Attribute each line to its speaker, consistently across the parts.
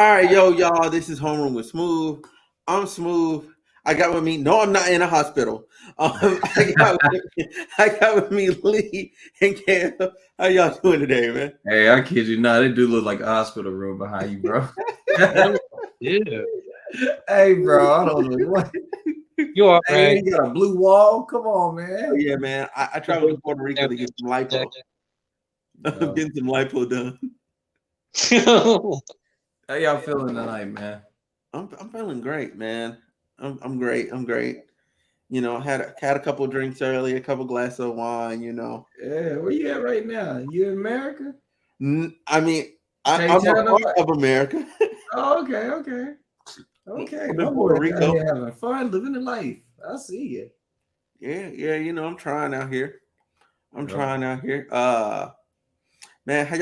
Speaker 1: All right, yo, y'all. This is Homeroom with Smooth. I'm Smooth. I got with me. No, I'm not in a hospital. I got with me Lee and Cam. How y'all doing today, man?
Speaker 2: Hey, I kid you not. It do look like a hospital room behind you, bro.
Speaker 3: Yeah,
Speaker 2: Hey, bro. I don't know what.
Speaker 3: you all
Speaker 2: Hey,
Speaker 3: right?
Speaker 2: you got a blue wall. Come on,
Speaker 1: Oh
Speaker 2: man.
Speaker 1: yeah, man. I traveled to Puerto Rico to get some lipo.
Speaker 2: Uh,
Speaker 1: Getting some lipo done.
Speaker 2: how y'all feeling tonight, man?
Speaker 1: I'm feeling great, man. I'm great. I'm great. You know, had a couple drinks early, a couple glasses of wine.
Speaker 2: Yeah, where you at right now? You in America?
Speaker 1: I mean,
Speaker 2: Can't
Speaker 1: I'm a
Speaker 2: tell
Speaker 1: part
Speaker 2: nobody.
Speaker 1: of America.
Speaker 2: Oh, okay.
Speaker 1: I'm
Speaker 2: My
Speaker 1: in
Speaker 2: boy
Speaker 1: Puerto
Speaker 2: out
Speaker 1: Rico.
Speaker 2: here having fun, living the life. I see you.
Speaker 1: Yeah. I'm trying out here. I'm
Speaker 2: Oh,
Speaker 1: trying out here. Man, how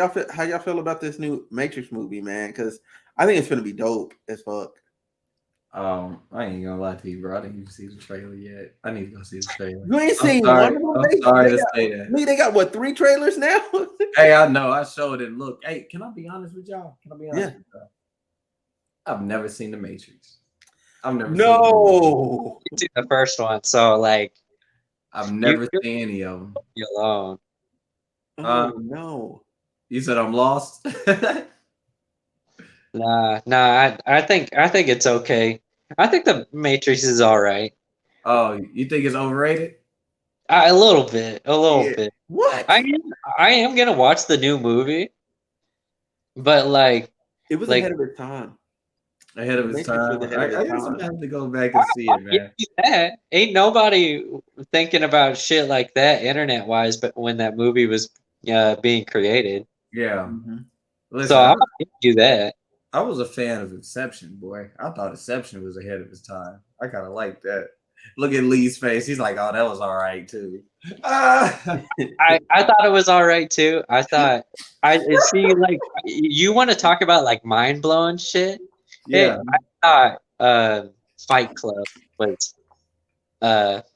Speaker 1: y'all feel about this new Matrix movie, man? Because I think it's gonna be dope as fuck.
Speaker 2: I ain't gonna lie to you, bro. I didn't even see the trailer yet. I need to go see the trailer.
Speaker 1: You ain't
Speaker 2: I'm
Speaker 1: seen one
Speaker 2: sorry.
Speaker 1: of them?
Speaker 2: I'm sorry to say that.
Speaker 1: They got what, 3 trailers now?
Speaker 2: Hey, I know. I showed it. Look, hey, can I be honest with y'all? Can I be
Speaker 1: Yeah.
Speaker 2: honest with y'all? I've never seen The Matrix. I've never seen any of them.
Speaker 1: No.
Speaker 3: You see the first one, so like
Speaker 2: I've
Speaker 3: you
Speaker 2: never
Speaker 3: you'll
Speaker 2: seen any of them.
Speaker 3: be alone.
Speaker 2: Uh,
Speaker 1: Oh no.
Speaker 2: you said I'm lost?
Speaker 3: Nah. I think it's okay. I think the Matrix is all right.
Speaker 2: Oh, you think it's overrated?
Speaker 3: A little bit, a little
Speaker 1: Yeah.
Speaker 3: bit.
Speaker 1: What?
Speaker 3: I am gonna watch the new movie, but
Speaker 1: It was
Speaker 3: like
Speaker 1: ahead of its time.
Speaker 2: Ahead
Speaker 1: The
Speaker 2: of its
Speaker 1: Matrix was
Speaker 2: time.
Speaker 1: ahead
Speaker 2: I,
Speaker 1: of
Speaker 2: I
Speaker 1: its
Speaker 2: guess I'm
Speaker 1: time.
Speaker 2: gonna have to go back and see
Speaker 3: I'll
Speaker 2: it,
Speaker 3: give
Speaker 2: man.
Speaker 3: you that. Ain't nobody thinking about shit like that internet wise, but when that movie was being created,
Speaker 2: Yeah.
Speaker 1: Hmm.
Speaker 3: so
Speaker 2: Listen,
Speaker 3: I'll give you that.
Speaker 2: I was a fan of Inception, boy. I thought Inception was ahead of its time. I kind of like that. Look at Lee's face. He's like, "Oh, that was all right too." Ah,
Speaker 3: I thought it was all right too. I thought I see like you want to talk about like mind blowing shit.
Speaker 2: yeah.
Speaker 3: Hey, I thought Fight Club was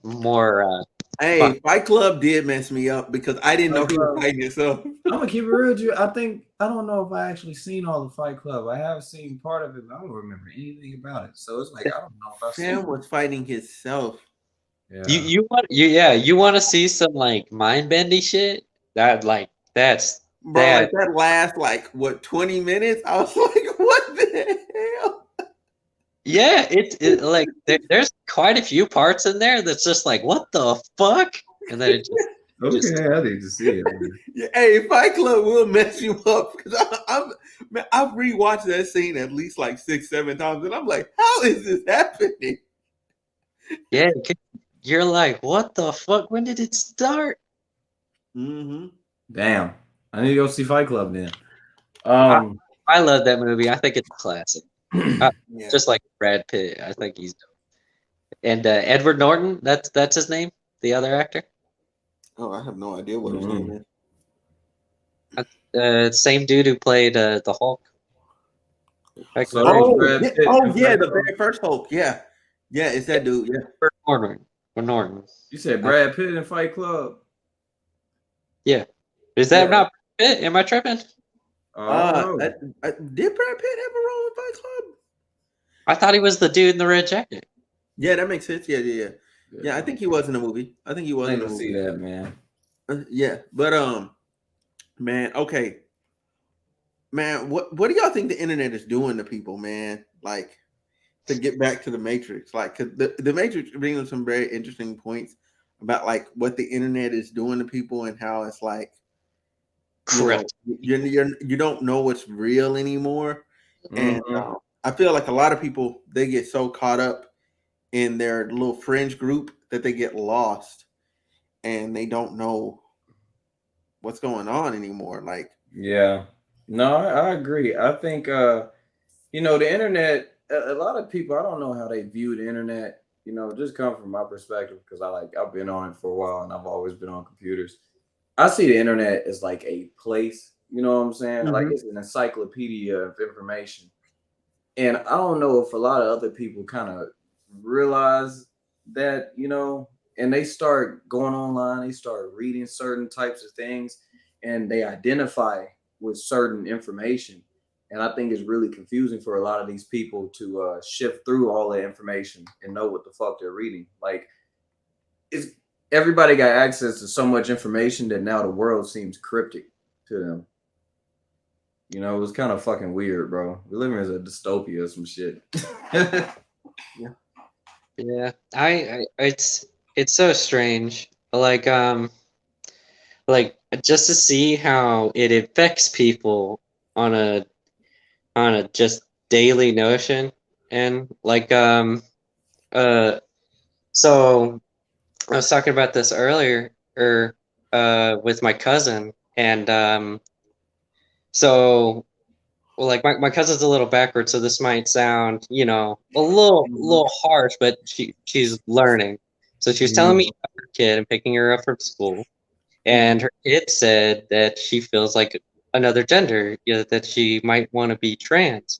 Speaker 3: more fun.
Speaker 1: Hey, Fight Club did mess me up because I didn't know
Speaker 2: Fight
Speaker 1: he was
Speaker 2: Club.
Speaker 1: fighting himself.
Speaker 2: I'm gonna keep it real with you. I don't know if I actually seen all the Fight Club. I have seen part of it, but I don't remember anything about it. So it's like I don't know if I've seen
Speaker 1: Sam was fighting himself.
Speaker 2: it.
Speaker 3: You
Speaker 2: Yeah.
Speaker 3: you want to see some like mind bendy shit? That like
Speaker 1: Bro, like
Speaker 3: that
Speaker 1: that last like what 20 minutes? I was like, what the hell?
Speaker 3: yeah, like there's quite a few parts in there that's just like what the fuck, and then it just
Speaker 2: Okay, I need to see it, man.
Speaker 1: Yeah, hey, Fight Club will mess you up because man, I've rewatched that scene at least like 6, 7 times, and I'm like, how is this happening?
Speaker 3: yeah, you're like what the fuck? When did it start?
Speaker 1: Hmm.
Speaker 2: Damn. I need to go see Fight Club then.
Speaker 3: I
Speaker 2: Um,
Speaker 3: I love that movie. I think it's a classic.
Speaker 1: Yeah.
Speaker 3: Just like Brad Pitt, I think he's dope. And Edward Norton, that's his name, the other actor.
Speaker 1: Oh, I have no idea what his name
Speaker 2: mhm.
Speaker 1: is.
Speaker 3: Same dude who played the Hulk back in
Speaker 2: So
Speaker 3: the day.
Speaker 2: that's
Speaker 1: Oh,
Speaker 2: Brad
Speaker 1: yeah.
Speaker 2: Pitt
Speaker 1: Oh,
Speaker 2: and
Speaker 1: yeah,
Speaker 2: Fight
Speaker 1: the
Speaker 2: Club.
Speaker 1: very first Hulk. Yeah. Yeah, it's
Speaker 3: Yeah,
Speaker 1: that dude. Yeah.
Speaker 3: Edward Norton. Or Norton.
Speaker 2: You said
Speaker 3: Uh,
Speaker 2: Brad Pitt and Fight Club.
Speaker 3: yeah. Is that
Speaker 1: Yeah.
Speaker 3: not Pitt? Am I tripping?
Speaker 2: I don't know.
Speaker 1: Did Brad Pitt have a role in Fight Club?
Speaker 3: I thought he was the dude in the red jacket.
Speaker 1: Yeah, that makes sense. Yeah.
Speaker 2: Yeah,
Speaker 1: Yeah, I think he was in the movie. I think he was
Speaker 2: I
Speaker 1: in
Speaker 2: need
Speaker 1: the
Speaker 2: to see
Speaker 1: movie.
Speaker 2: that, man.
Speaker 1: Yeah, but man, okay, man, what do y'all think the internet is doing to people, man? Like to get back to the Matrix, like 'cause the Matrix brings up some very interesting points about like what the internet is doing to people and how it's like
Speaker 3: Correct.
Speaker 1: you don't know what's real anymore, and
Speaker 2: Hmm.
Speaker 1: I feel like a lot of people they get so caught up in their little fringe group that they get lost and they don't know what's going on anymore. Like,
Speaker 2: Yeah. No, I agree. I think the internet. A lot of people, I don't know how they view the internet. Just come from my perspective because I've been on it for a while and I've always been on computers. I see the internet as like a place. You know what I'm saying? Like
Speaker 1: mhm.
Speaker 2: it's an encyclopedia of information. And I don't know if a lot of other people kind of realize that, and they start going online, they start reading certain types of things, and they identify with certain information. And I think it's really confusing for a lot of these people to shift through all the information and know what the fuck they're reading. Like, it's everybody got access to so much information that now the world seems cryptic to them. You know, it was kind of fucking weird, bro. We're living in a dystopia or some shit.
Speaker 1: Yeah.
Speaker 3: Yeah, it's so strange. Like just to see how it affects people on a just daily notion, and uh so I was talking about this earlier, with my cousin, and so well, like my cousin's a little backward, so this might sound, a little harsh, but she's learning. So she was telling me
Speaker 2: Mhm.
Speaker 3: about her kid and picking her up from school, and her kid said that she feels like another gender, that she might want to be trans.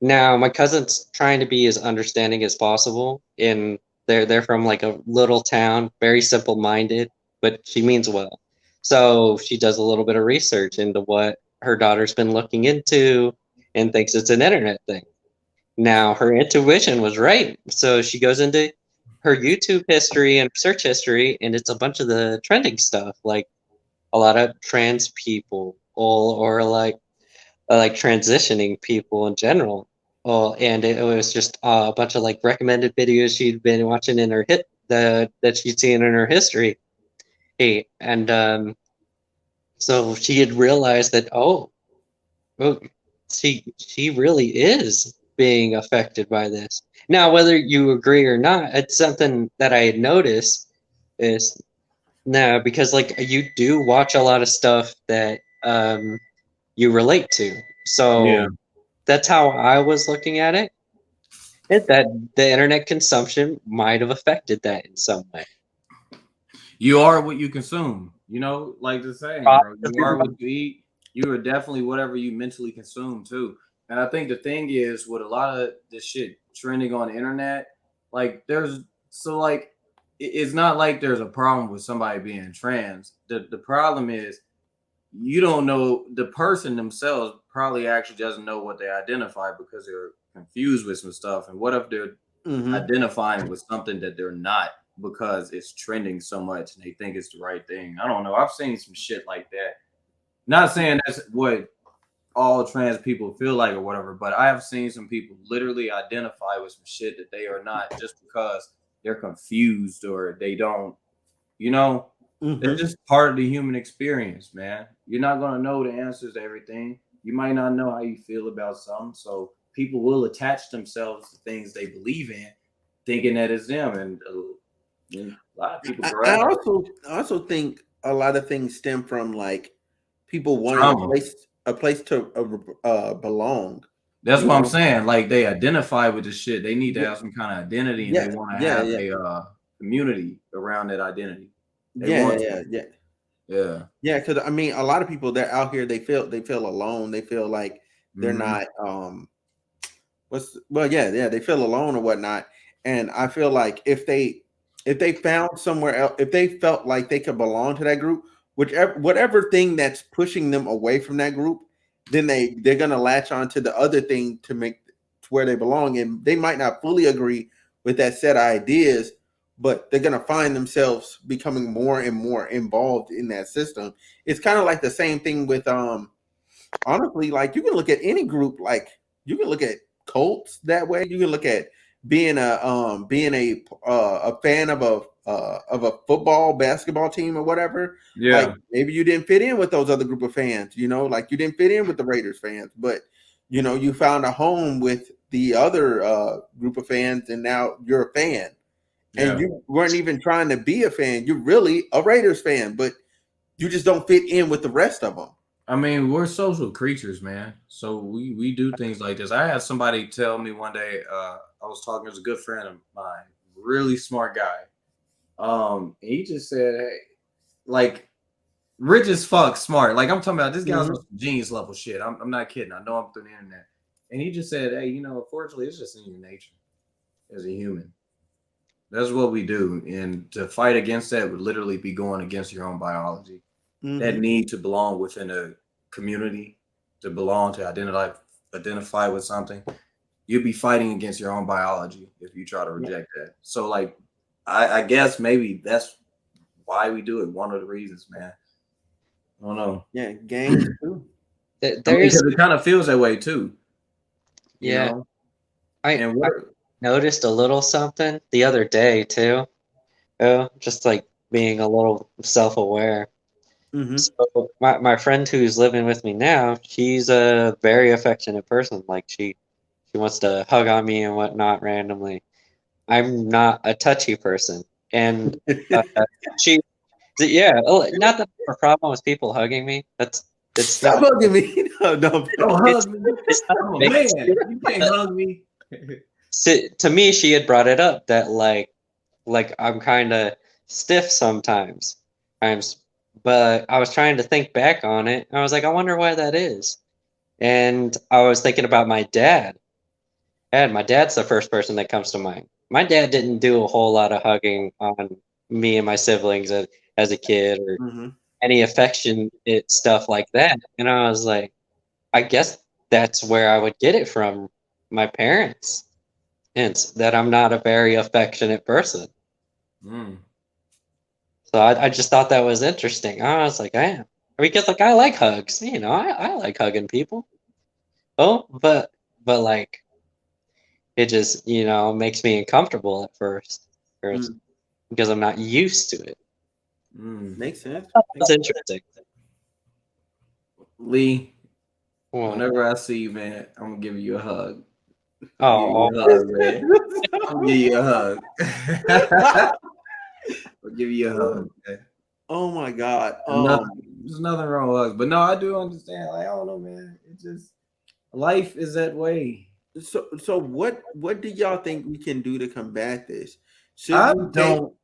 Speaker 3: Now, my cousin's trying to be as understanding as possible, and they're from like a little town, very simple-minded, but she means well. So she does a little bit of research into what her daughter's been looking into and thinks it's an internet thing. Now, her intuition was right. So she goes into her YouTube history and search history, and it's a bunch of the trending stuff, like a lot of trans people, or like transitioning people in general. Oh, and it was just a bunch of like recommended videos she'd been watching in her that she'd seen in her history. Hey, and so she had realized that, oh, she really is being affected by this. Now, whether you agree or not, it's something that I had noticed is now, because like you do watch a lot of stuff that you relate to.
Speaker 2: Yeah.
Speaker 3: So that's how I was looking at it. That the internet consumption might have affected that in some way.
Speaker 2: You are what you consume. You know, like the saying, bro. You are what you eat. You are definitely whatever you mentally consume too. And I think the thing is, with a lot of this shit trending on the internet, like it's not like there's a problem with somebody being trans. The problem is you don't know, the person themselves probably actually doesn't know what they identify because they're confused with some stuff. And what if they're
Speaker 1: Mm-hmm.
Speaker 2: identifying with something that they're not because it's trending so much and they think it's the right thing? I don't know. I've seen some shit like that. Not saying that's what all trans people feel like or whatever, but I have seen some people literally identify with some shit that they are not just because they're confused or they don't, you know, they're
Speaker 1: Mm-hmm.
Speaker 2: just part of the human experience, man. You're not going to know the answers to everything. You might not know how you feel about something. So people will attach themselves to things they believe in, thinking that it's them. And a lot of people
Speaker 1: I
Speaker 2: grab
Speaker 1: also think a lot of things stem from like people wanting
Speaker 2: trauma.
Speaker 1: a place to belong.
Speaker 2: That's
Speaker 1: You
Speaker 2: what I'm
Speaker 1: know?
Speaker 2: saying. Like they identify with the shit. They need to
Speaker 1: Yeah,
Speaker 2: have some kind of identity and they
Speaker 1: yeah,
Speaker 2: want to
Speaker 1: yeah,
Speaker 2: have
Speaker 1: yeah,
Speaker 2: a community around that identity. They
Speaker 1: yeah,
Speaker 2: want
Speaker 1: yeah,
Speaker 2: to.
Speaker 1: yeah, yeah.
Speaker 2: Yeah.
Speaker 1: Yeah, because I mean, a lot of people that out here they feel alone. They feel like they're
Speaker 2: Hmm.
Speaker 1: not yeah, they feel alone or whatnot. And I feel like if they found somewhere else, if they felt like they could belong to that group, whichever whatever thing that's pushing them away from that group, then they're gonna latch on to the other thing to make to where they belong. And they might not fully agree with that set of ideas, but they're gonna find themselves becoming more and more involved in that system. It's kind of like the same thing with honestly, like you can look at any group, like you can look at cults that way. You can look at being a fan of a football basketball team or whatever. Like
Speaker 2: Yeah.
Speaker 1: maybe you didn't fit in with those other group of fans, like you didn't fit in with the Raiders fans, but you found a home with the other group of fans, and now you're a fan. And
Speaker 2: Yeah.
Speaker 1: you weren't even trying to be a fan. You're really a Raiders fan, but you just don't fit in with the rest of them.
Speaker 2: I mean, we're social creatures, man. So we do things like this. I had somebody tell me one day, I was talking to a good friend of mine, really smart guy. He just said, hey, like rich as fuck, smart. Like I'm talking about this guy's on
Speaker 1: Mhm.
Speaker 2: some genius level shit. I'm not kidding. I know I'm through the internet. And he just said, hey, unfortunately, it's just in your nature as a human. That's what we do. And to fight against that would literally be going against your own biology. That
Speaker 1: Mhm.
Speaker 2: need to belong within a community, to belong, to identify with something, you'll be fighting against your own biology if you try to reject that. So like, I guess maybe that's why we do it. One of the reasons, man. I don't know.
Speaker 1: Yeah, gangs too.
Speaker 3: There's
Speaker 2: Because it kind of feels that way too, you
Speaker 3: yeah,
Speaker 2: know.
Speaker 3: I
Speaker 2: And
Speaker 3: I
Speaker 2: what?
Speaker 3: noticed a little something the other day too. Oh, just like being a little self-aware.
Speaker 1: Mm-hmm.
Speaker 3: So my friend who's living with me now, she's a very affectionate person. Like she wants to hug on me and whatnot randomly. I'm not a touchy person, and uh, she yeah. Not that I have a problem with people hugging me. It's
Speaker 1: Stop
Speaker 3: not
Speaker 1: hugging me. No, no.
Speaker 2: Don't
Speaker 3: it's
Speaker 2: hug me.
Speaker 3: it's not
Speaker 2: I'm a
Speaker 3: big.
Speaker 2: man. You can't hug me.
Speaker 3: To me, she had brought it up that like I'm kind of stiff sometimes. But I was trying to think back on it. I was like, I wonder why that is. And I was thinking about my dad. And my dad's the first person that comes to mind. My dad didn't do a whole lot of hugging on me and my siblings as a kid or
Speaker 1: Mm-hmm.
Speaker 3: any affectionate stuff like that. And I was like, I guess that's where I would get it from my parents. And that I'm not a very affectionate person.
Speaker 2: Mm.
Speaker 3: So I just thought that was interesting. I was like, I am. Because like I like hugs, I like hugging people. Oh, but like it just, makes me uncomfortable at first. Or it's
Speaker 1: Mm.
Speaker 3: because I'm not used to it.
Speaker 2: Mm.
Speaker 1: Makes sense.
Speaker 3: That's interesting.
Speaker 2: Lee,
Speaker 3: Well,
Speaker 2: whenever I see you, man, I'm gonna give you a hug. I'm gonna give
Speaker 3: oh,
Speaker 2: you a hug, man. I'm gonna give you a hug. I'll give you a hug. Man.
Speaker 1: Oh my God.
Speaker 2: There's nothing wrong with hugs, but no, I do understand. Like, I don't know, man. It just life is that way.
Speaker 1: So what do y'all think we can do to combat this? Should
Speaker 2: I
Speaker 1: we take
Speaker 2: don't.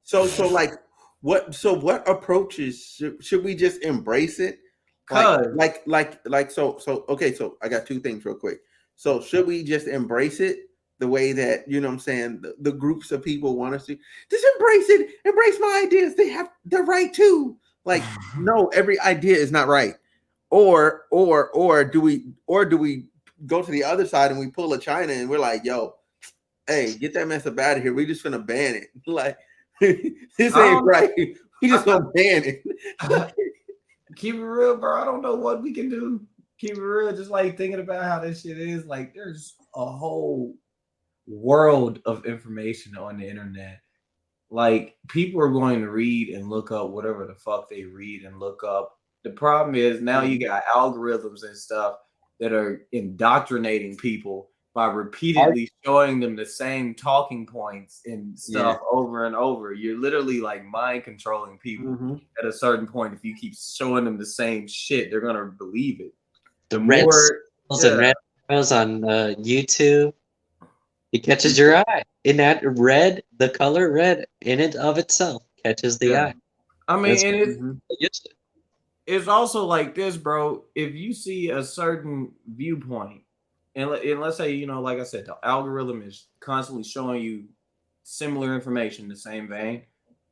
Speaker 1: like what approaches should we just embrace it?
Speaker 2: Cause
Speaker 1: So okay, so I got two things real quick. So should we just embrace it the way that what I'm saying the groups of people want us to just embrace it, embrace my ideas. They have the right too. Like, no, every idea is not right. Or do we go to the other side and we pull a China and we're like, yo, hey, get that mess up out of here. We just gonna ban it. Like this ain't
Speaker 2: I
Speaker 1: right. We just gonna ban it.
Speaker 2: don't keep it real, bro. I don't know what we can do. Keep it real. Just like thinking about how this shit is. Like, there's a whole world of information on the internet. Like, people are going to read and look up whatever the fuck they read and look up. The problem is now you got algorithms and stuff that are indoctrinating people by repeatedly showing them the same talking points and
Speaker 1: Yeah.
Speaker 2: stuff over and over. You're literally like mind controlling people
Speaker 1: Mm-hmm.
Speaker 2: at a certain point. If you keep showing them the same shit, they're gonna believe it. The
Speaker 3: red
Speaker 2: more,
Speaker 3: circles and
Speaker 2: yeah,
Speaker 3: red arrows on YouTube. It catches your eye. In that red, the color red in it of itself catches the
Speaker 2: yeah.
Speaker 3: eye.
Speaker 2: I mean,
Speaker 3: That's
Speaker 2: and
Speaker 1: Mm-hmm.
Speaker 2: it's also like this, bro. If you see a certain viewpoint, and let's say, like I said, the algorithm is constantly showing you similar information in the same vein.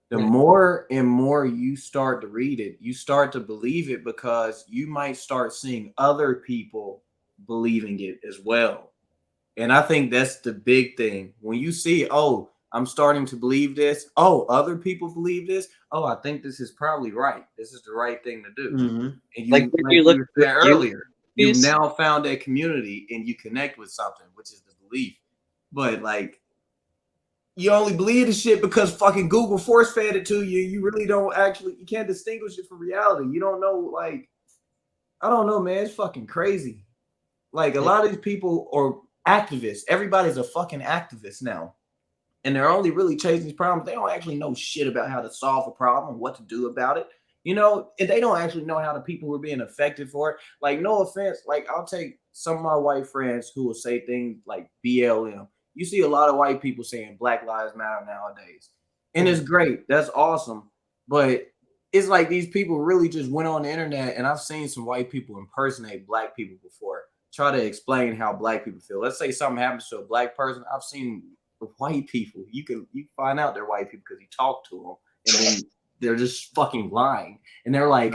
Speaker 2: The
Speaker 3: right.
Speaker 2: more and more you start to read it, you start to believe it because you might start seeing other people believing it as well. And I think that's the big thing. When you see, oh, I'm starting to believe this. Oh, other people believe this. Oh, I think this is probably right. This is the right thing to do.
Speaker 1: Mm-hmm.
Speaker 2: And
Speaker 3: Like
Speaker 2: you,
Speaker 3: when
Speaker 2: like
Speaker 3: you look
Speaker 2: you
Speaker 3: at
Speaker 2: were saying earlier, you've
Speaker 3: reviews,
Speaker 2: now found a community and you connect with something, which is the belief. But like, you only believe the shit because fucking Google force fed it to you. You really don't you can't distinguish it from reality. You don't know, like, I don't know, man. It's fucking crazy. Like, a lot of these people are activists. Everybody's a fucking activist now. And they're only really chasing these problems. They don't actually know shit about how to solve a problem, what to do about it. And they don't actually know how the people who are being affected for it. Like, no offense, like, I'll take some of my white friends who will say things like BLM. You see a lot of white people saying Black Lives Matter nowadays. And it's great. That's awesome. But it's like these people really just went on the internet, and I've seen some white people impersonate black people before, try to explain how black people feel. Let's say something happens to a black person. I've seen white people. You find out they're white people because you talk to them, and then they're just fucking lying. And they're like,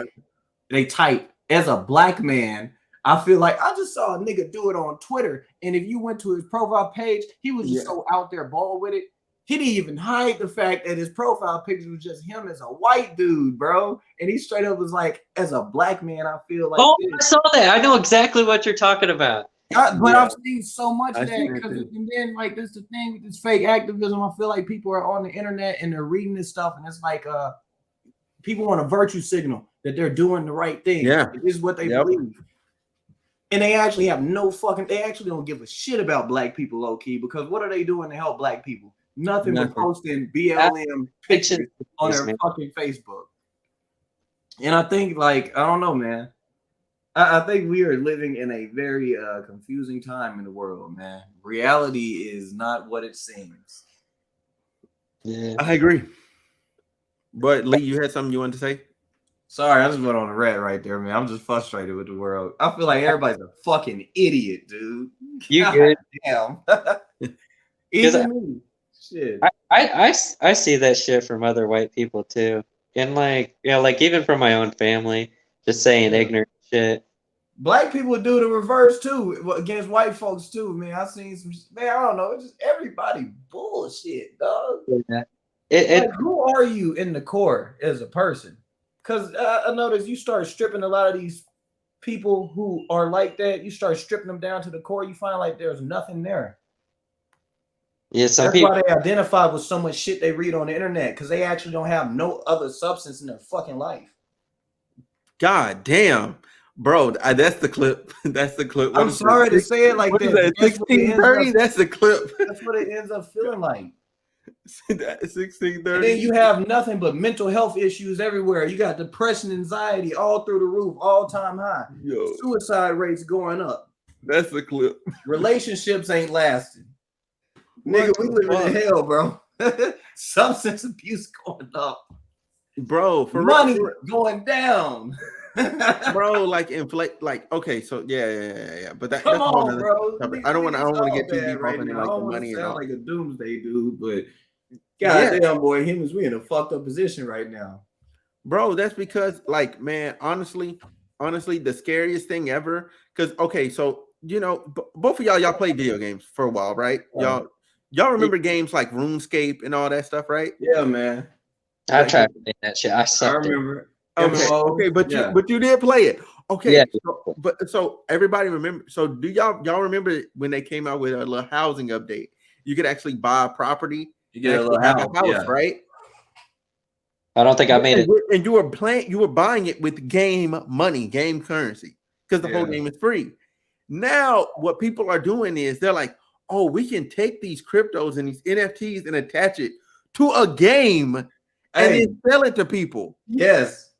Speaker 2: they type, as a black man, I feel like I just saw a nigga do it on Twitter, and if you went to his profile page, he was just so out there bald with it. He didn't even hide the fact that his profile picture was just him as a white dude, bro. And he straight up was like, as a black man, I feel like
Speaker 3: I saw that. I know exactly what you're talking about.
Speaker 2: but I've seen so much of
Speaker 1: I
Speaker 2: that
Speaker 1: see that
Speaker 2: because
Speaker 1: too.
Speaker 2: and then like this the thing with this fake activism. I feel like people are on the internet and they're reading this stuff, and it's like people want a virtue signal that they're doing the right thing.
Speaker 1: Yeah.
Speaker 2: This is what they believe. And they actually have they actually don't give a shit about black people low key, because what are they doing to help black people? Nothing but posting BLM pictures on their fucking Facebook. And I think, like, I don't know, man. I think we are living in a very confusing time in the world, man. Reality is not what it seems.
Speaker 3: Yeah.
Speaker 1: I agree. But Lee, you had something you wanted to say?
Speaker 2: Sorry, I just went on a rant right there, man. I'm just frustrated with the world. I feel like everybody's a fucking idiot, dude.
Speaker 3: You good?
Speaker 2: Damn. Even me. Shit.
Speaker 3: I see that shit from other white people too. And like, like even from my own family, just saying ignorant shit.
Speaker 2: Black people do the reverse too against white folks too, man. I seen some, man. I don't know. It's just everybody bullshit, dog.
Speaker 3: Yeah.
Speaker 2: Who are you in the core as a person? Because I noticed you start stripping a lot of these people who are like that. You start stripping them down to the core. You find like there's nothing there.
Speaker 3: Yeah,
Speaker 2: That's why they identify with so much shit they read on the internet, because they actually don't have no other substance in their fucking life.
Speaker 1: God damn. Bro, that's the clip. That's the clip.
Speaker 2: I'm sorry to say it like that.
Speaker 1: 1630? That's the clip.
Speaker 2: That's what it ends up feeling like.
Speaker 1: 1630.
Speaker 2: And then you have nothing but mental health issues everywhere. You got depression, anxiety all through the roof, all time high.
Speaker 1: Yo,
Speaker 2: suicide rates going up.
Speaker 1: That's the clip.
Speaker 2: Relationships ain't lasting. Nigga, we living in hell, bro. Substance abuse going up.
Speaker 1: Bro, for
Speaker 2: money going down.
Speaker 1: Bro, like inflate, like okay, so yeah. But that's
Speaker 2: on, bro.
Speaker 1: I don't want to get too deep
Speaker 2: right
Speaker 1: off into
Speaker 2: now.
Speaker 1: like
Speaker 2: I
Speaker 1: the
Speaker 2: don't
Speaker 1: money and
Speaker 2: sound
Speaker 1: all.
Speaker 2: like a doomsday dude, but goddamn, boy, humans, we in a fucked up position right now.
Speaker 1: Bro, that's because, like, man, honestly, the scariest thing ever. Because okay, so both of y'all played video games for a while, right? Y'all remember games like RuneScape and all that stuff, right?
Speaker 2: Yeah, man.
Speaker 3: I tried to play that shit. I sucked.
Speaker 2: I remember.
Speaker 1: Okay, but you did play it. Okay,
Speaker 3: yeah.
Speaker 1: So everybody remember. So do y'all remember when they came out with a little housing update? You could actually buy a property.
Speaker 2: You get a little house,
Speaker 1: right?
Speaker 3: I don't think I made it.
Speaker 1: And you were buying it with game money, game currency, because the whole game is free. Now, what people are doing is they're like, oh, we can take these cryptos and these NFTs and attach it to a game and then sell it to people.
Speaker 2: Yes.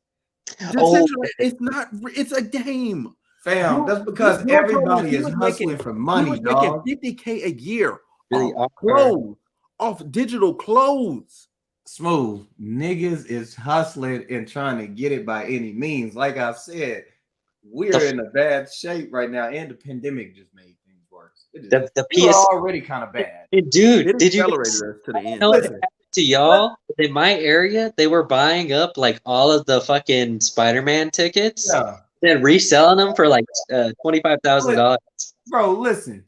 Speaker 1: It's not. It's a game,
Speaker 2: fam. That's because everybody is hustling for money, dog.
Speaker 1: Making $50K a year
Speaker 3: really
Speaker 1: off digital clothes.
Speaker 2: Smooth. Niggas is hustling and trying to get it by any means. Like I said, we're in a bad shape right now, and the pandemic just made things worse.
Speaker 3: The
Speaker 2: PS already kind of bad.
Speaker 3: Dude, did you
Speaker 1: accelerate us to the end?
Speaker 3: know what happened to y'all? In my area, they were buying up like all of the fucking Spider-Man tickets and reselling them for like $25,000.
Speaker 2: Bro, listen.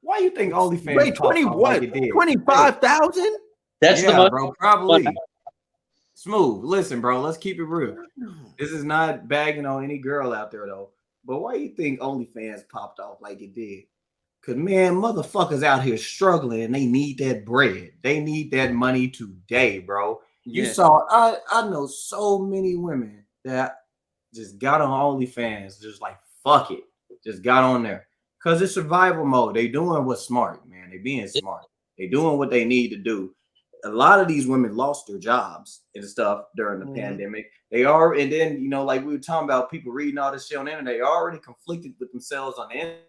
Speaker 2: Why you think OnlyFans?
Speaker 1: Wait, 25,000?
Speaker 3: That's the most,
Speaker 2: bro. Probably. Smooth. Listen, bro. Let's keep it real. This is not bagging on any girl out there though. But why you think OnlyFans popped off like it did? Cause man, motherfuckers out here struggling and they need that bread. They need that money today, bro. You saw. I know so many women that just got on OnlyFans, just like fuck it, just got on there. Cause it's survival mode. They doing what's smart, man. They being smart. They doing what they need to do. A lot of these women lost their jobs and stuff during the pandemic. They are, and then like we were talking about, people reading all this shit on the internet. They already conflicted with themselves on the internet.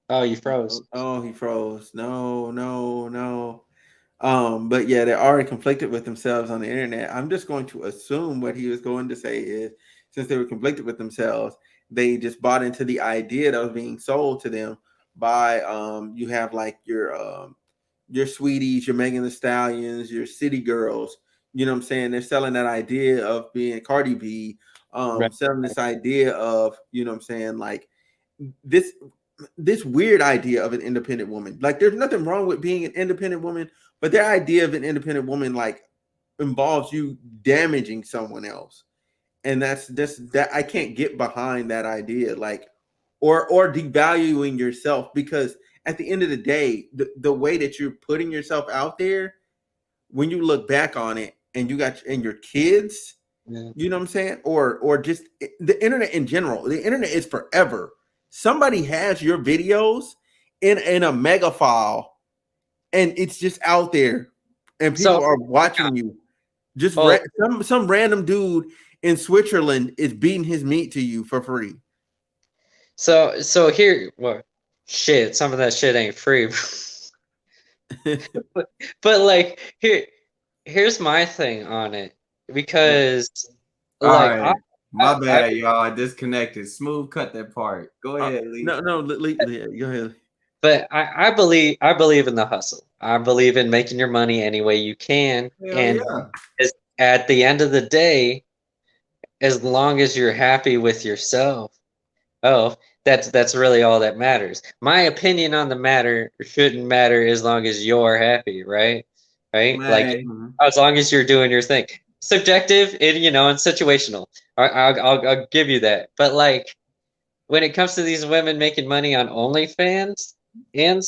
Speaker 3: Oh, you froze.
Speaker 1: Oh, he froze. No. But yeah, they're already conflicted with themselves on the internet. I'm just going to assume what he was going to say is, since they were conflicted with themselves, they just bought into the idea that was being sold to them by you have like your Sweeties, your Megan Thee Stallions, your City Girls, You know what I'm saying? They're selling that idea of being Cardi B,
Speaker 3: Right.
Speaker 1: selling this idea of, you know what I'm saying, like this this weird idea of an independent woman. Like there's nothing wrong with being an independent woman, but their idea of an independent woman like involves you damaging someone else. And that's that I can't get behind that idea, like or devaluing yourself, because at the end of the day, the way that you're putting yourself out there, when you look back on it and you got and your kids,
Speaker 3: Yeah.
Speaker 1: you know what I'm saying, or just the internet in general, the internet is forever. Somebody has your videos in a mega file, and it's just out there, and people
Speaker 3: So
Speaker 1: are watching you. Just
Speaker 3: well,
Speaker 1: some random dude in Switzerland is beating his meat to you for free.
Speaker 3: so here, well, shit, some of that shit ain't free. But like here's my thing on it, because
Speaker 2: All
Speaker 3: like
Speaker 2: right. My
Speaker 3: I
Speaker 2: bad, y'all. I disconnected. Smooth cut that part. Go ahead, Lee.
Speaker 1: No, go ahead.
Speaker 3: but I believe in the hustle. I believe in making your money any way you can,
Speaker 2: Hell
Speaker 3: and
Speaker 2: yeah.
Speaker 3: at the end of the day, as long as you're happy with yourself, oh, that's really all that matters. My opinion on the matter shouldn't matter as long as you're happy, right? Right? Like
Speaker 2: Man.
Speaker 3: as long as you're doing your thing. Subjective, and and situational. I'll give you that. But like when it comes to these women making money on OnlyFans, and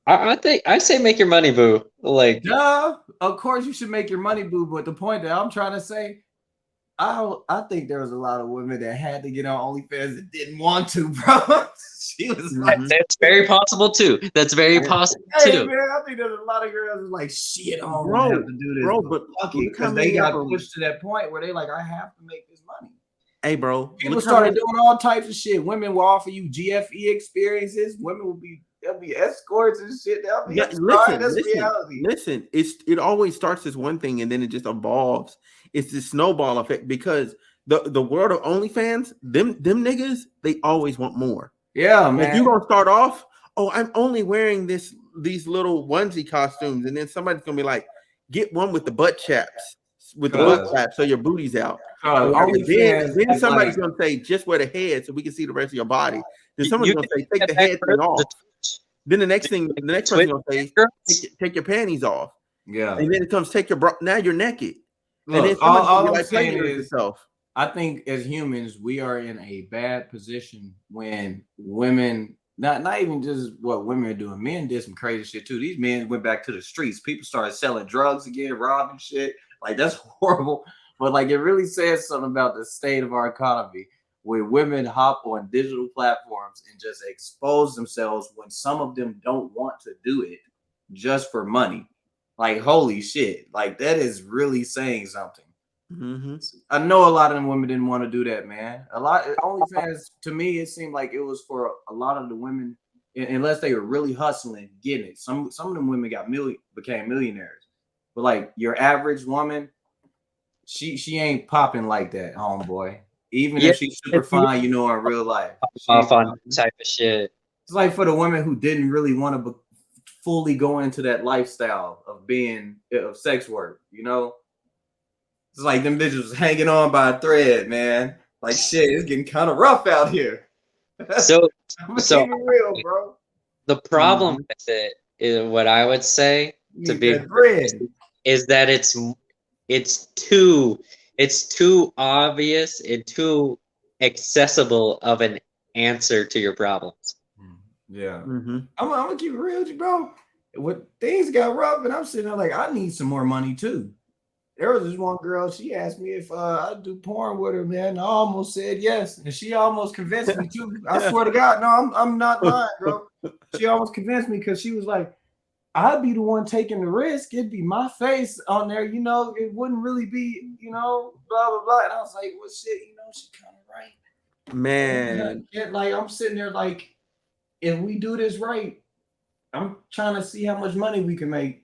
Speaker 3: I think I say make your money, boo. Like
Speaker 2: Duh. Of course you should make your money, boo. But the point that I'm trying to say, I think there was a lot of women that had to get on OnlyFans that didn't want to, bro. She was like,
Speaker 3: that's very possible too. That's very possible
Speaker 2: hey
Speaker 3: too.
Speaker 2: man, I think there's a lot of girls who's like, shit, I don't
Speaker 1: Bro,
Speaker 2: have to do this,
Speaker 1: bro, but
Speaker 2: fuck it,
Speaker 1: look how
Speaker 2: because they
Speaker 1: many
Speaker 2: got
Speaker 1: of them-
Speaker 2: pushed to that point where they like, I have to make this money.
Speaker 1: Hey, bro,
Speaker 2: People
Speaker 1: look how
Speaker 2: started
Speaker 1: many-
Speaker 2: doing all types of shit. Women will offer you GFE experiences. Women will there'll be escorts and shit. They'll be that's reality.
Speaker 1: Listen. It always starts as one thing and then it just evolves. It's the snowball effect, because the world of OnlyFans, them niggas, they always want more.
Speaker 2: Yeah,
Speaker 1: Like
Speaker 2: man.
Speaker 1: you gonna start off, oh, I'm only wearing these little onesie costumes, and then somebody's gonna be like, get one with the butt chaps, with the butt chaps, so your booty's out. Then somebody's gonna say, just wear the head so we can see the rest of your body. Then somebody's gonna say, take the head thing off. Then the next person's gonna say, take your panties off.
Speaker 2: Yeah.
Speaker 1: And then it comes, take your bra. Now you're naked.
Speaker 2: Look,
Speaker 1: and then
Speaker 2: all I'm
Speaker 1: like,
Speaker 2: saying is, I think as humans, we are in a bad position when women, not even just what women are doing, men did some crazy shit too. These men went back to the streets. People started selling drugs again, robbing shit. Like that's horrible. But like it really says something about the state of our economy where women hop on digital platforms and just expose themselves when some of them don't want to do it just for money. Like holy shit. Like that is really saying something.
Speaker 1: Mm-hmm.
Speaker 2: I know a lot of them women didn't want to do that, man. A lot OnlyFans, to me, it seemed like it was for a lot of the women, unless they were really hustling, getting it. Some of them women became millionaires, but like your average woman, she ain't popping like that, homeboy. Even if she's super fine, in real life,
Speaker 3: off on type of shit.
Speaker 2: It's like for the women who didn't really want to fully go into that lifestyle of being of sex work, It's like them bitches hanging on by a thread, man. Like shit, it's getting kind of rough out here.
Speaker 3: So
Speaker 2: I'm keep it real, bro.
Speaker 3: The problem with it is what I would say to be is that it's too obvious and too accessible of an answer to your problems.
Speaker 2: Yeah, I'm gonna keep it real with you, bro. When things got rough, and I'm sitting there like, I need some more money too. There was this one girl, she asked me if I'd do porn with her, man. I almost said yes. And she almost convinced me too. I swear to God, no, I'm not lying, bro. She almost convinced me because she was like, I'd be the one taking the risk. It'd be my face on there, it wouldn't really be, blah, blah, blah. And I was like, well, shit, she kind of right.
Speaker 1: Man.
Speaker 2: Like, I'm sitting there like, if we do this right, I'm trying to see how much money we can make.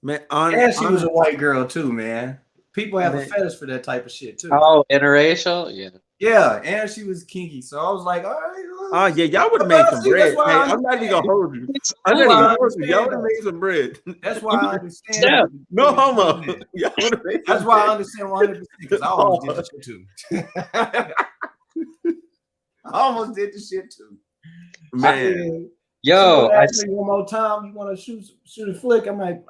Speaker 1: Man,
Speaker 2: and she was a white girl too, man. People have a fetish for that type of shit too.
Speaker 3: Oh, interracial, yeah.
Speaker 2: Yeah, and she was kinky. So I was like, all right.
Speaker 1: Oh yeah, y'all would have made some
Speaker 2: See,
Speaker 1: bread.
Speaker 2: that's why
Speaker 1: Hey,
Speaker 2: I
Speaker 1: I'm not even gonna hold you. I'm
Speaker 2: That's
Speaker 1: not
Speaker 2: why
Speaker 1: even
Speaker 2: I
Speaker 1: hold you. Y'all would
Speaker 2: understand
Speaker 1: have
Speaker 2: though.
Speaker 1: made some bread.
Speaker 2: That's why I understand.
Speaker 3: Yeah.
Speaker 1: No homo. Y'all would have made some
Speaker 2: That's why I
Speaker 1: bread.
Speaker 2: understand 100% because I almost did the shit too. I almost did the shit too.
Speaker 1: Man.
Speaker 3: Yo, I,
Speaker 2: asked me one more time, you want to shoot a flick? I might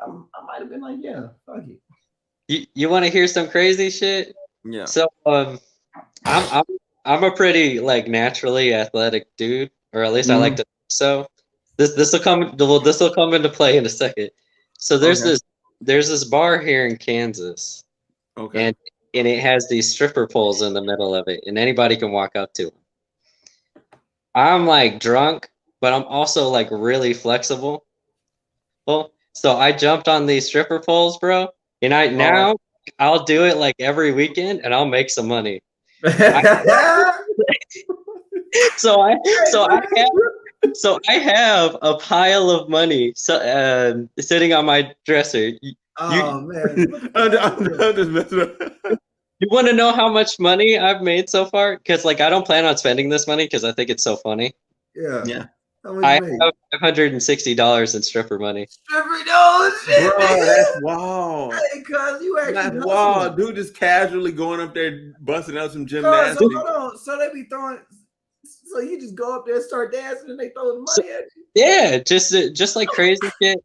Speaker 2: have been like, yeah, fuck it.
Speaker 3: you want to hear some crazy shit?
Speaker 1: Yeah.
Speaker 3: So I'm a pretty like naturally athletic dude, or at least I like to think so. This will come into play in a second. So
Speaker 1: Okay.
Speaker 3: there's this bar here in Kansas,
Speaker 1: Okay.
Speaker 3: and it has these stripper poles in the middle of it, and anybody can walk up to them. I'm like drunk, but I'm also like really flexible. Well, so I jumped on these stripper poles, bro, and now I'll do it like every weekend, and I'll make some money. So I have a pile of money sitting on my dresser.
Speaker 2: Man.
Speaker 1: I'm just messing up.
Speaker 3: You want to know how much money I've made so far? Because like I don't plan on spending this money because I think it's so funny.
Speaker 1: Yeah.
Speaker 3: I have $560 in stripper money.
Speaker 2: Stripper dollars,
Speaker 1: Bro, that's wow.
Speaker 2: Hey, cuz you actually
Speaker 1: That's wow. Dude just casually going up there busting out some
Speaker 2: So
Speaker 1: gymnastics.
Speaker 2: hold on. So they be throwing. So you just go up there and start dancing, and they throw the money at you.
Speaker 3: Yeah, just like crazy shit.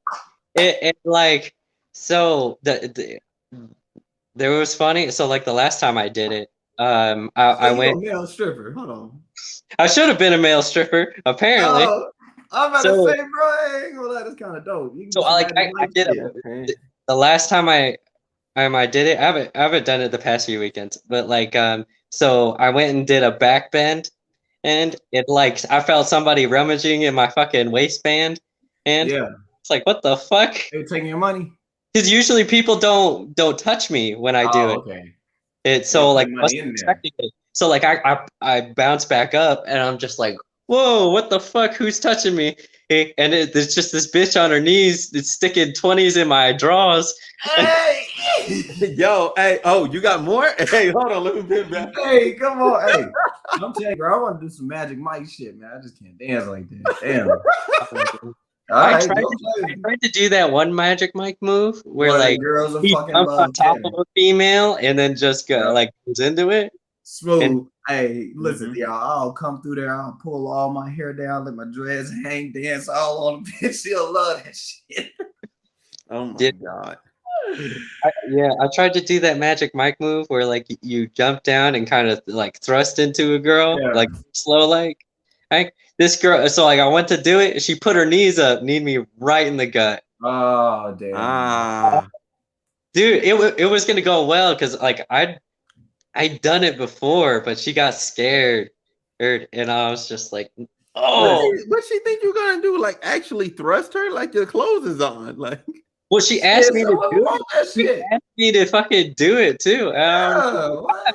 Speaker 3: It like so there was funny. So like the last time I did it, I went.
Speaker 2: A male stripper. Hold on.
Speaker 3: I should have been a male stripper, apparently.
Speaker 2: Oh, I'm about to say, bro, I ain't gonna lie, that's kind of dope.
Speaker 3: So like I did it. The last time I did it, I haven't done it the past few weekends, but like so I went and did a back bend, and it like I felt somebody rummaging in my fucking waistband, and it's like what the fuck?
Speaker 2: They taking your money?
Speaker 3: Because usually people don't touch me when I do it.
Speaker 2: Okay.
Speaker 3: It's so like so like I bounce back up and I'm just like, whoa, what the fuck? Who's touching me? And there's just this bitch on her knees. It's sticking 20s in my drawers.
Speaker 2: Hey,
Speaker 1: yo, hey, oh, you got more? Hey, hold on, let me get back.
Speaker 2: Hey, come on, hey. I'm telling you, bro, I want to do some Magic Mike shit, man. I just can't dance like that. Damn.
Speaker 3: I tried to do that one Magic Mike move where like
Speaker 2: girls are
Speaker 3: he
Speaker 2: fucking
Speaker 3: jumps on top of a female and then just go like goes into it.
Speaker 2: Smooth. And, hey, listen, y'all. I'll come through there. I'll pull all my hair down, let my dreads hang, dance all on the bitch. She'll love that shit.
Speaker 1: Oh my god.
Speaker 3: I tried to do that Magic Mike move where like you jump down and kind of like thrust into a girl, like slow like. This girl, so like I went to do it, she put her knees up, kneed me right in the gut.
Speaker 2: Oh damn!
Speaker 3: Dude, it was gonna go well because like I'd done it before, but she got scared, and I was just like, oh.
Speaker 1: What she think you're gonna do? Like actually thrust her? Like your clothes is on? Like.
Speaker 3: Well, she asked me to do it. She asked me to fucking do it too.
Speaker 2: What?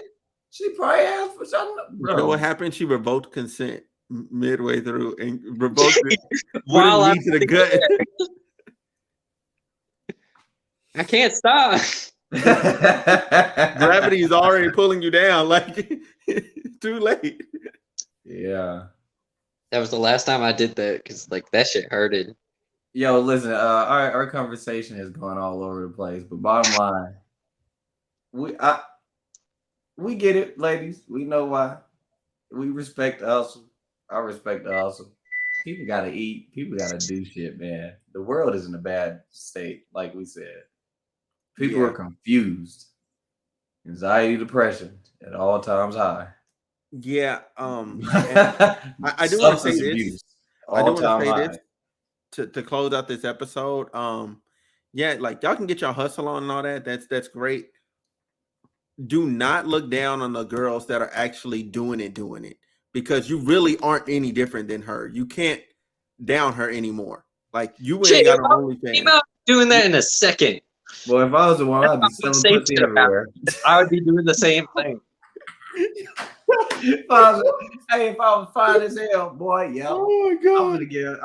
Speaker 2: She probably asked for something. Bro.
Speaker 1: You know what happened? She revoked consent midway through and revoked it
Speaker 3: while I'm
Speaker 1: to the gut.
Speaker 3: I can't stop.
Speaker 1: Gravity is already pulling you down. Like it's too late.
Speaker 2: Yeah.
Speaker 3: That was the last time I did that because like that shit hurted.
Speaker 2: Yo, listen, our conversation is going all over the place, but bottom line, we get it, ladies. We know why. We respect the hustle. I respect the hustle. People gotta eat. People gotta do shit, man. The world is in a bad state, like we said. People are confused. Anxiety, depression at all times high.
Speaker 1: Yeah. I do want to say this. I do want to say this to close out this episode. Yeah, like y'all can get your hustle on and all that. That's great. Do not look down on the girls that are actually doing it, because you really aren't any different than her. You can't down her anymore. Like you ain't got an OnlyFans.
Speaker 3: Doing that in a second.
Speaker 2: Well, if I was the one, I'd be selling pussy everywhere.
Speaker 3: I would be doing the same thing.
Speaker 2: If I was fine as hell, boy, yeah.
Speaker 1: Oh my god.
Speaker 2: I'm gonna get.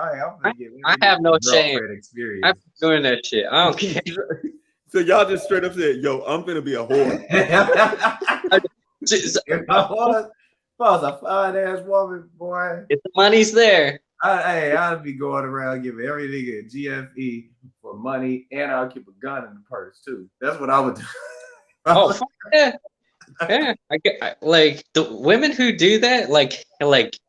Speaker 3: I have no shame.
Speaker 2: Experience.
Speaker 3: I'm doing that shit. I don't care.
Speaker 1: So y'all just straight up said, "Yo, I'm gonna be a whore."
Speaker 2: If I was a fine ass woman, boy,
Speaker 3: If the money's there.
Speaker 2: I'd be going around giving every nigga a GFE for money, and I'll keep a gun in the purse too. That's what I would do.
Speaker 3: Oh, fuck yeah. Yeah, like the women who do that, like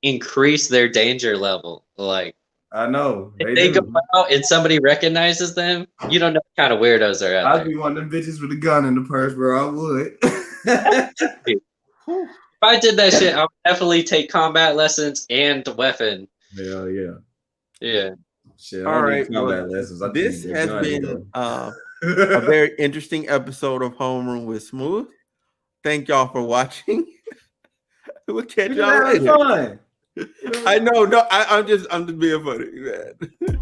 Speaker 3: increase their danger level. Like,
Speaker 2: I know
Speaker 3: if they go out and somebody recognizes them, you don't know what kind of weirdos are out
Speaker 2: I'd
Speaker 3: there.
Speaker 2: be one of them bitches with a gun in the purse, bro. I would.
Speaker 3: If I did that shit, I would definitely take combat lessons and the weapon.
Speaker 2: Hell yeah.
Speaker 3: Yeah.
Speaker 2: Shit,
Speaker 1: All right.
Speaker 2: combat lessons.
Speaker 1: This has been a very interesting episode of Homeroom with Smooth. Thank y'all for watching. We'll catch y'all later.
Speaker 2: Fun.
Speaker 1: I know. No, I'm just being funny, man.